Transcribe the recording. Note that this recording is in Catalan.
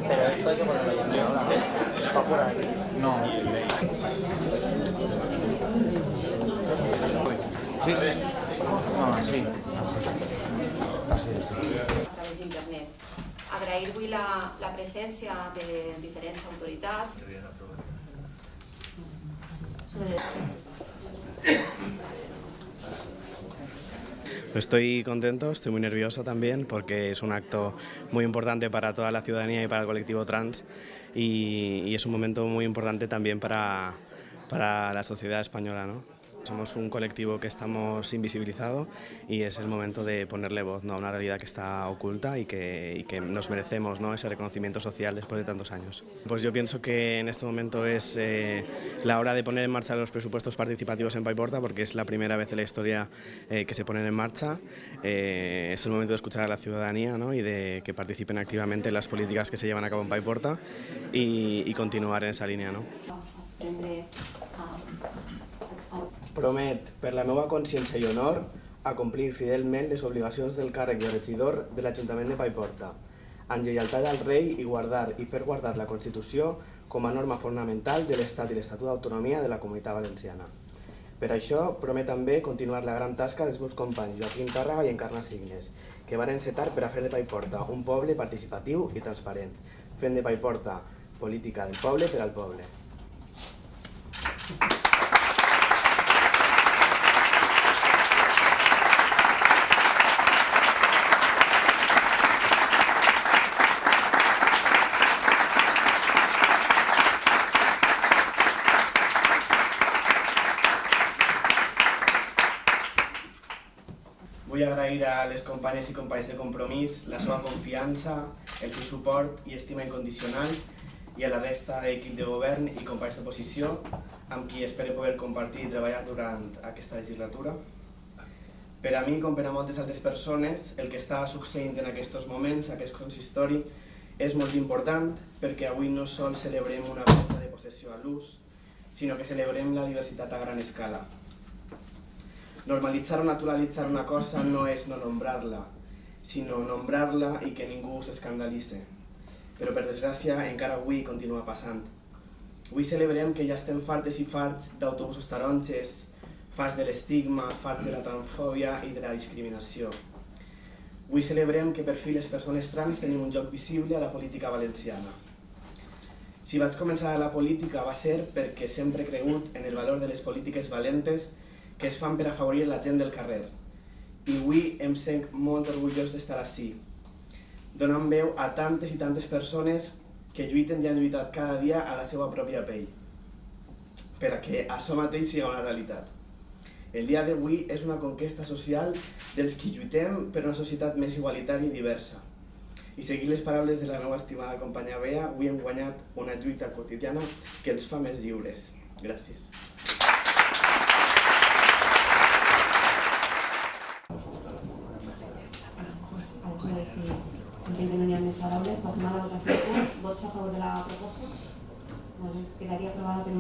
Pero esto hay que ponerlo ahí ahora, ¿no? ¿Para por ahí? No. Sí, sí. No, así. A través d'internet. Agrair-vos la presència de diferents autoritats. Estoy contento, estoy muy nervioso también porque es un acto muy importante para toda la ciudadanía y para el colectivo trans y es un momento muy importante también para la sociedad española, ¿no? Somos un colectivo que estamos invisibilizados y es el momento de ponerle voz, ¿no?, a una realidad que está oculta y que nos merecemos, ¿no?, ese reconocimiento social después de tantos años. Pues yo pienso que en este momento es la hora de poner en marcha los presupuestos participativos en Paiporta, porque es la primera vez en la historia que se ponen en marcha. Es el momento de escuchar a la ciudadanía, ¿no?, y de que participen activamente en las políticas que se llevan a cabo en Paiporta y continuar en esa línea, ¿no? Promet, per la meva consciència i honor, a complir fidelment les obligacions del càrrec de regidor de l'Ajuntament de Paiporta, en lleialtat al rei i guardar i fer guardar la Constitució com a norma fonamental de l'Estat i l'Estatut d'Autonomia de la Comunitat Valenciana. Per això, promet també continuar la gran tasca dels meus companys Joaquim Tàrrega i Encarna Signes, que van encetar per a fer de Paiporta un poble participatiu i transparent, fent de Paiporta política del poble per al poble. Vull agrair a les companyes i companys de Compromís la seva confiança, el seu suport i estima incondicional i a la resta d'equip de govern i companys d'oposició amb qui espero poder compartir i treballar durant aquesta legislatura. Per a mi, com per a moltes altres persones, el que està succeint en aquests moments, aquest consistori, és molt important perquè avui no sols celebrem una presa de possessió a l'ús, sinó que celebrem la diversitat a gran escala. Normalitzar o naturalitzar una cosa no és no nombrar-la, sinó nombrar-la i que ningú s'escandalitze. Però per desgràcia encara avui continua passant. Avui celebrem que ja estem fartes i farts d'autobusos taronges, farts de l'estigma, farts de la transfòbia i de la discriminació. Avui celebrem que per fi les persones trans tenim un lloc visible a la política valenciana. Si vaig començar a la política va ser perquè sempre he cregut en el valor de les polítiques valentes que es fan per afavorir la gent del carrer. I avui em sent molt orgullós d'estar ací, donant veu a tantes i tantes persones que lluiten i han lluitat cada dia a la seva pròpia pell, perquè això mateix sigui una realitat. El dia d'avui és una conquesta social dels qui lluitem per una societat més igualitària i diversa. I seguint les paraules de la meva estimada companya Bea, avui hem guanyat una lluita quotidiana que ens fa més lliures. Gràcies. Aleshores, si entenc que no hi ha més paraules, passem a la votació. Vots a favor de la proposta? Quedaria aprovada per